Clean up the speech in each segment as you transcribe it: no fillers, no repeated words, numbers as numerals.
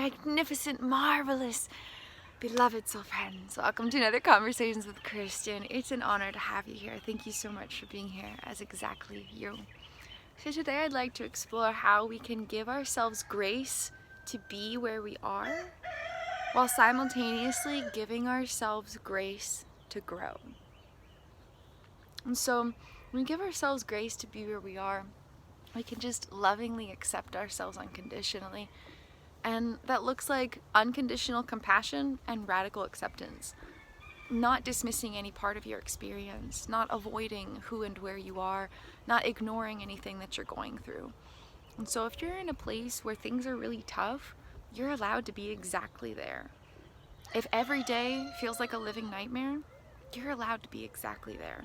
magnificent, marvelous, beloved soul friends. Welcome to another Conversations with Kristin. It's an honor to have you here. Thank you so much for being here as exactly you. So today I'd like to explore how we can give ourselves grace to be where we are while simultaneously giving ourselves grace to grow. And so when we give ourselves grace to be where we are, we can just lovingly accept ourselves unconditionally. And that looks like unconditional compassion and radical acceptance. Not dismissing any part of your experience, not avoiding who and where you are, not ignoring anything that you're going through. And so if you're in a place where things are really tough, you're allowed to be exactly there. If every day feels like a living nightmare, you're allowed to be exactly there.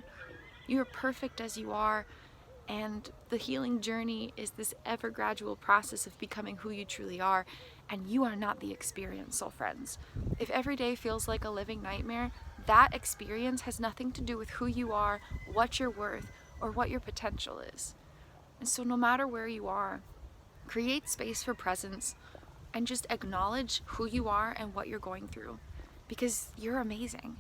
You're perfect as you are. And the healing journey is this ever gradual process of becoming who you truly are, and you are not the experience, soul friends. If every day feels like a living nightmare, that experience has nothing to do with who you are, what you're worth, or what your potential is. And so no matter where you are, create space for presence and just acknowledge who you are and what you're going through, because you're amazing,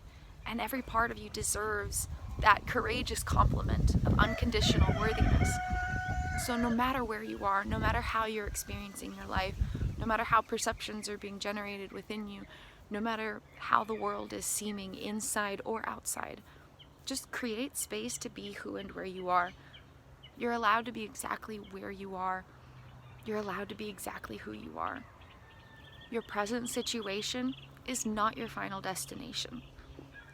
and every part of you deserves that courageous compliment of unconditional worthiness. So no matter where you are, no matter how you're experiencing your life, no matter how perceptions are being generated within you, no matter how the world is seeming inside or outside, just create space to be who and where you are. You're allowed to be exactly where you are. You're allowed to be exactly who you are. Your present situation is not your final destination.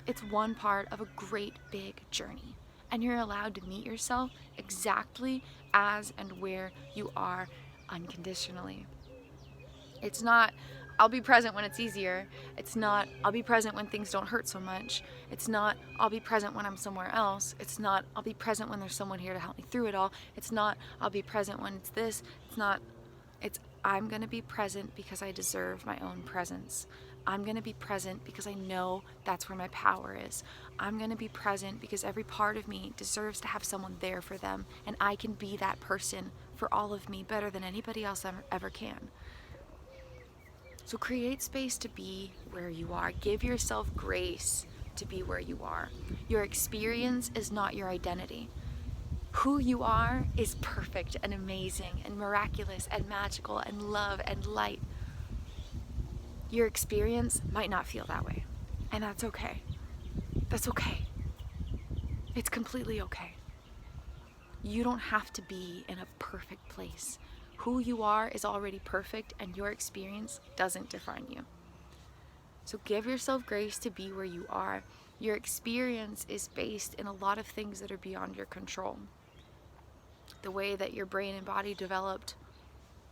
It's one part of a great big journey, and you're allowed to meet yourself exactly as and where you are unconditionally. It's not, I'll be present when it's easier. It's not, I'll be present when things don't hurt so much. It's not, I'll be present when I'm somewhere else. It's not, I'll be present when there's someone here to help me through it all. It's not, I'll be present when it's this. It's not, it's, I'm going to be present because I deserve my own presence. I'm going to be present because I know that's where my power is. I'm going to be present because every part of me deserves to have someone there for them, and I can be that person for all of me better than anybody else ever can. So create space to be where you are. Give yourself grace to be where you are. Your experience is not your identity. Who you are is perfect and amazing and miraculous and magical and love and light. Your experience might not feel that way, and that's okay. That's okay. It's completely okay. You don't have to be in a perfect place. Who you are is already perfect, and your experience doesn't define you. So give yourself grace to be where you are. Your experience is based in a lot of things that are beyond your control. The way that your brain and body developed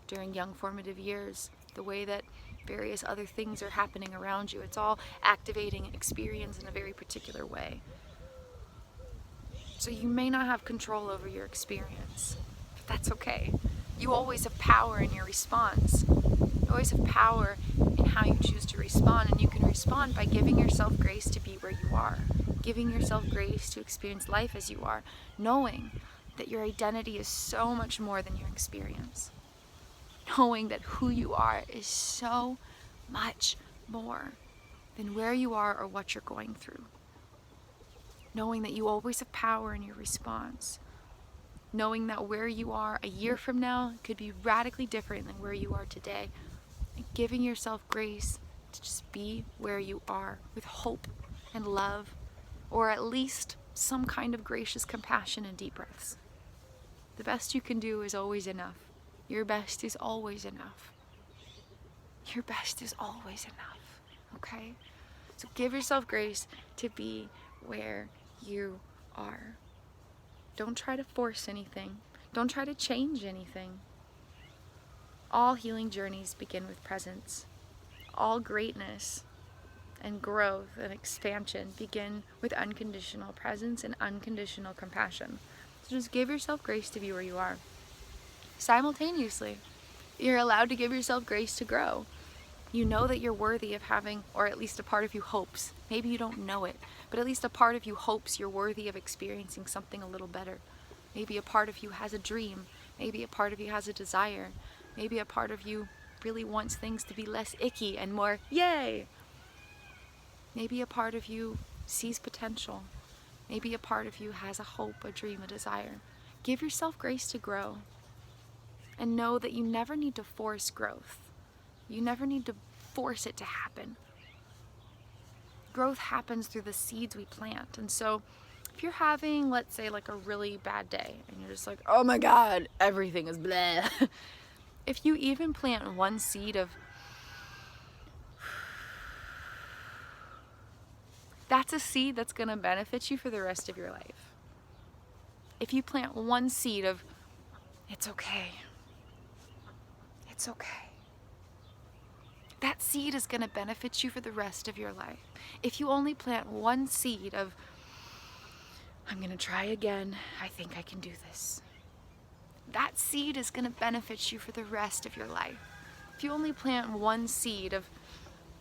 during young formative years, the way that various other things are happening around you. It's all activating experience in a very particular way. So you may not have control over your experience, but that's okay. You always have power in your response. You always have power in how you choose to respond, and you can respond by giving yourself grace to be where you are, giving yourself grace to experience life as you are, knowing that your identity is so much more than your experience. Knowing that who you are is so much more than where you are or what you're going through. Knowing that you always have power in your response. Knowing that where you are a year from now could be radically different than where you are today. And giving yourself grace to just be where you are with hope and love, or at least some kind of gracious compassion and deep breaths. The best you can do is always enough. Your best is always enough. Your best is always enough, okay? So give yourself grace to be where you are. Don't try to force anything. Don't try to change anything. All healing journeys begin with presence. All greatness and growth and expansion begin with unconditional presence and unconditional compassion. So just give yourself grace to be where you are. Simultaneously, you're allowed to give yourself grace to grow. You know that you're worthy of having, or at least a part of you hopes, maybe you don't know it, but at least a part of you hopes you're worthy of experiencing something a little better. Maybe a part of you has a dream. Maybe a part of you has a desire. Maybe a part of you really wants things to be less icky and more yay. Maybe a part of you sees potential. Maybe a part of you has a hope, a dream, a desire. Give yourself grace to grow. And know that you never need to force growth. You never need to force it to happen. Growth happens through the seeds we plant. And so if you're having, let's say, like a really bad day, and you're just like, oh my God, everything is blah. If you even plant one seed of, that's a seed that's going to benefit you for the rest of your life. If you plant one seed of, it's okay. It's okay. That seed is going to benefit you for the rest of your life. If you only plant one seed of, I'm going to try again, I think I can do this. That seed is going to benefit you for the rest of your life. If you only plant one seed of,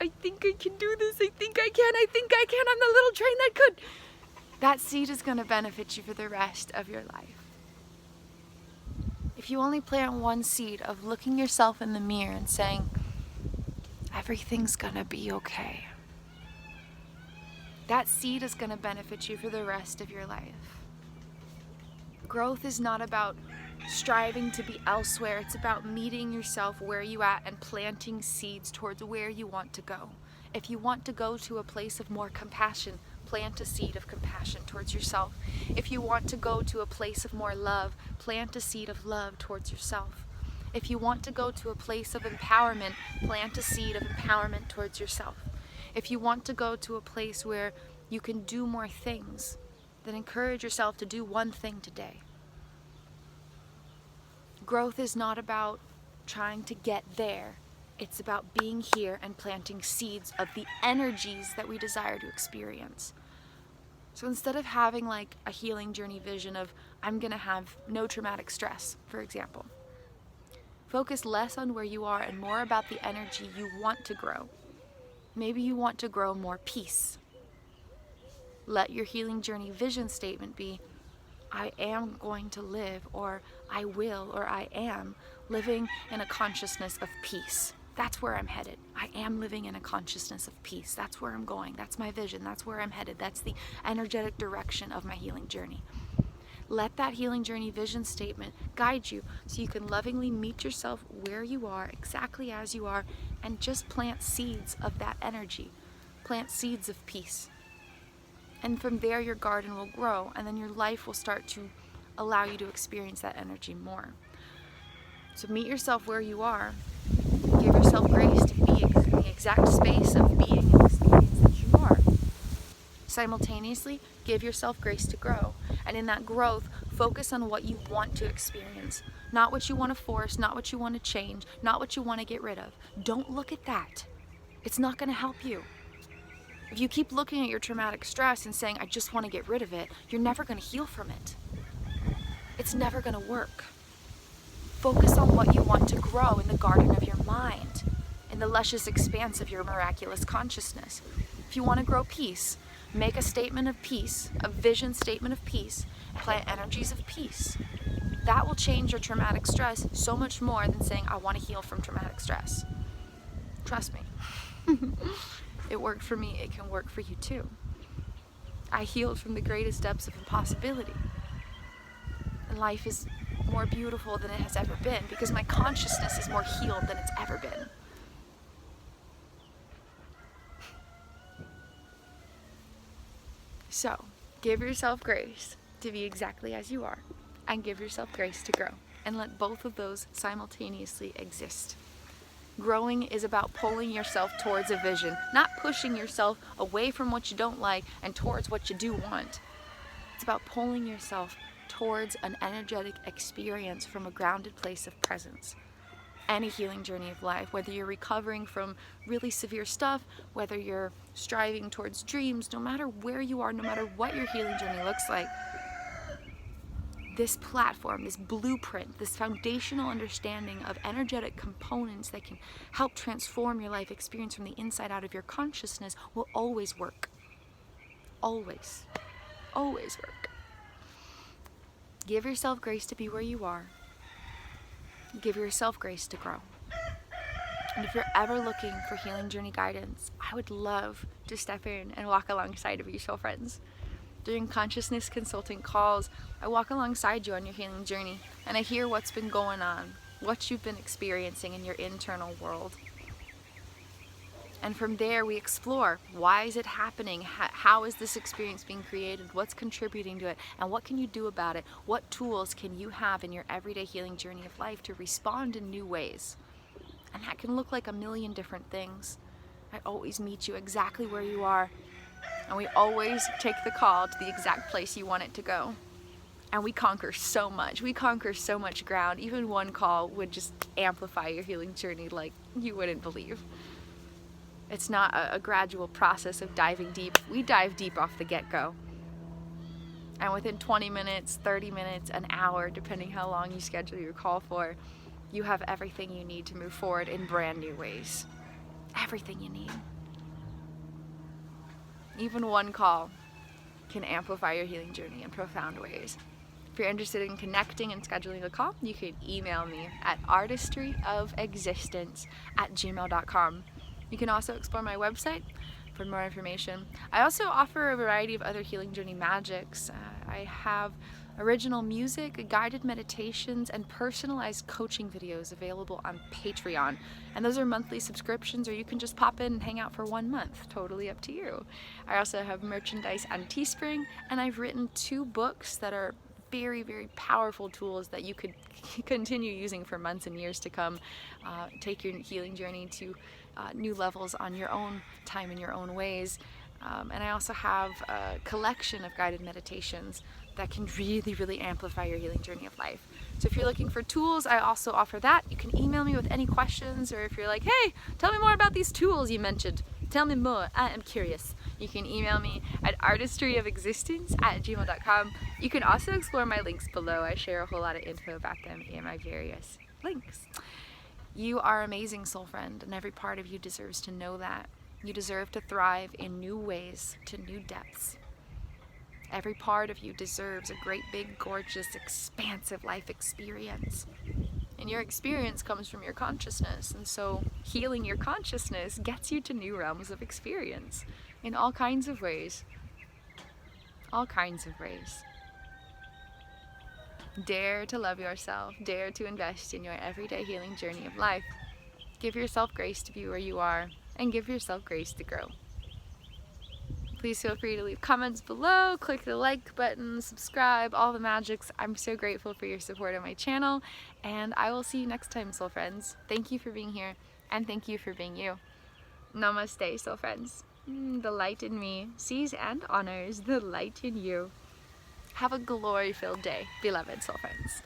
I think I can do this, I think I can, I'm the little train that could. That seed is going to benefit you for the rest of your life. If you only plant one seed of looking yourself in the mirror and saying, everything's gonna be okay, that seed is gonna benefit you for the rest of your life. Growth is not about striving to be elsewhere. It's about meeting yourself where you at and planting seeds towards where you want to go. If you want to go to a place of more compassion, plant a seed of compassion towards yourself. If you want to go to a place of more love, plant a seed of love towards yourself. If you want to go to a place of empowerment, plant a seed of empowerment towards yourself. If you want to go to a place where you can do more things, then encourage yourself to do one thing today. Growth is not about trying to get there. It's about being here and planting seeds of the energies that we desire to experience. So instead of having like a healing journey vision of, I'm gonna have no traumatic stress, for example, focus less on where you are and more about the energy you want to grow. Maybe you want to grow more peace. Let your healing journey vision statement be, I am going to live, or I will, or I am living in a consciousness of peace. That's where I'm headed. I am living in a consciousness of peace. That's where I'm going. That's my vision. That's where I'm headed. That's the energetic direction of my healing journey. Let that healing journey vision statement guide you so you can lovingly meet yourself where you are, exactly as you are, and just plant seeds of that energy. Plant seeds of peace. And from there, your garden will grow, and then your life will start to allow you to experience that energy more. So meet yourself where you are. Give yourself grace to be in the exact space of being and experience that you are. Simultaneously, give yourself grace to grow. And in that growth, focus on what you want to experience. Not what you want to force, not what you want to change, not what you want to get rid of. Don't look at that. It's not going to help you. If you keep looking at your traumatic stress and saying, I just want to get rid of it, you're never going to heal from it. It's never going to work. Focus on what you want to grow in the garden of your mind, in the luscious expanse of your miraculous consciousness. If you want to grow peace, make a statement of peace, a vision statement of peace, and plant energies of peace. That will change your traumatic stress so much more than saying, I want to heal from traumatic stress. Trust me. It worked for me, it can work for you too. I healed from the greatest depths of impossibility. And life is more beautiful than it has ever been because my consciousness is more healed than it's ever been. So, give yourself grace to be exactly as you are, and give yourself grace to grow, and let both of those simultaneously exist. Growing is about pulling yourself towards a vision, not pushing yourself away from what you don't like and towards what you do want. It's about pulling yourself towards an energetic experience from a grounded place of presence. Any healing journey of life, whether you're recovering from really severe stuff, whether you're striving towards dreams, no matter where you are, no matter what your healing journey looks like, this platform, this blueprint, this foundational understanding of energetic components that can help transform your life experience from the inside out of your consciousness will always work. Always. Always work. Give yourself grace to be where you are. Give yourself grace to grow. And if you're ever looking for healing journey guidance, I would love to step in and walk alongside of you, soul friends. During consciousness consulting calls, I walk alongside you on your healing journey, and I hear what's been going on, what you've been experiencing in your internal world. And from there, we explore, why is it happening? How is this experience being created? What's contributing to it? And what can you do about it? What tools can you have in your everyday healing journey of life to respond in new ways? And that can look like a million different things. I always meet you exactly where you are, and we always take the call to the exact place you want it to go. And we conquer so much. We conquer so much ground. Even one call would just amplify your healing journey like you wouldn't believe. It's not a gradual process of diving deep. We dive deep off the get-go. And within 20 minutes, 30 minutes, an hour, depending how long you schedule your call for, you have everything you need to move forward in brand new ways. Everything you need. Even one call can amplify your healing journey in profound ways. If you're interested in connecting and scheduling a call, you can email me at artistryofexistence@gmail.com. You can also explore my website for more information. I also offer a variety of other healing journey magics. I have original music, guided meditations, and personalized coaching videos available on Patreon. And those are monthly subscriptions, or you can just pop in and hang out for 1 month. Totally up to you. I also have merchandise on Teespring, and I've written 2 books that are very, very powerful tools that you could continue using for months and years to come. Take your healing journey to new levels on your own time in your own ways. And I also have a collection of guided meditations that can really, really amplify your healing journey of life. So if you're looking for tools, I also offer that. You can email me with any questions, or if you're like, hey, tell me more about these tools you mentioned. Tell me more, I am curious. You can email me at artistryofexistence@gmail.com. You can also explore my links below. I share a whole lot of info about them in my various links. You are amazing, soul friend, and every part of you deserves to know that. You deserve to thrive in new ways, to new depths. Every part of you deserves a great, big, gorgeous, expansive life experience. And your experience comes from your consciousness, and so healing your consciousness gets you to new realms of experience in all kinds of ways. All kinds of ways. Dare to love yourself. Dare to invest in your everyday healing journey of life. Give yourself grace to be where you are, and give yourself grace to grow. Please feel free to leave comments below, click the like button, subscribe, all the magics. I'm so grateful for your support on my channel, and I will see you next time, soul friends. Thank you for being here, and thank you for being you. Namaste, soul friends. The light in me sees and honors the light in you. Have a glory-filled day, beloved soul friends.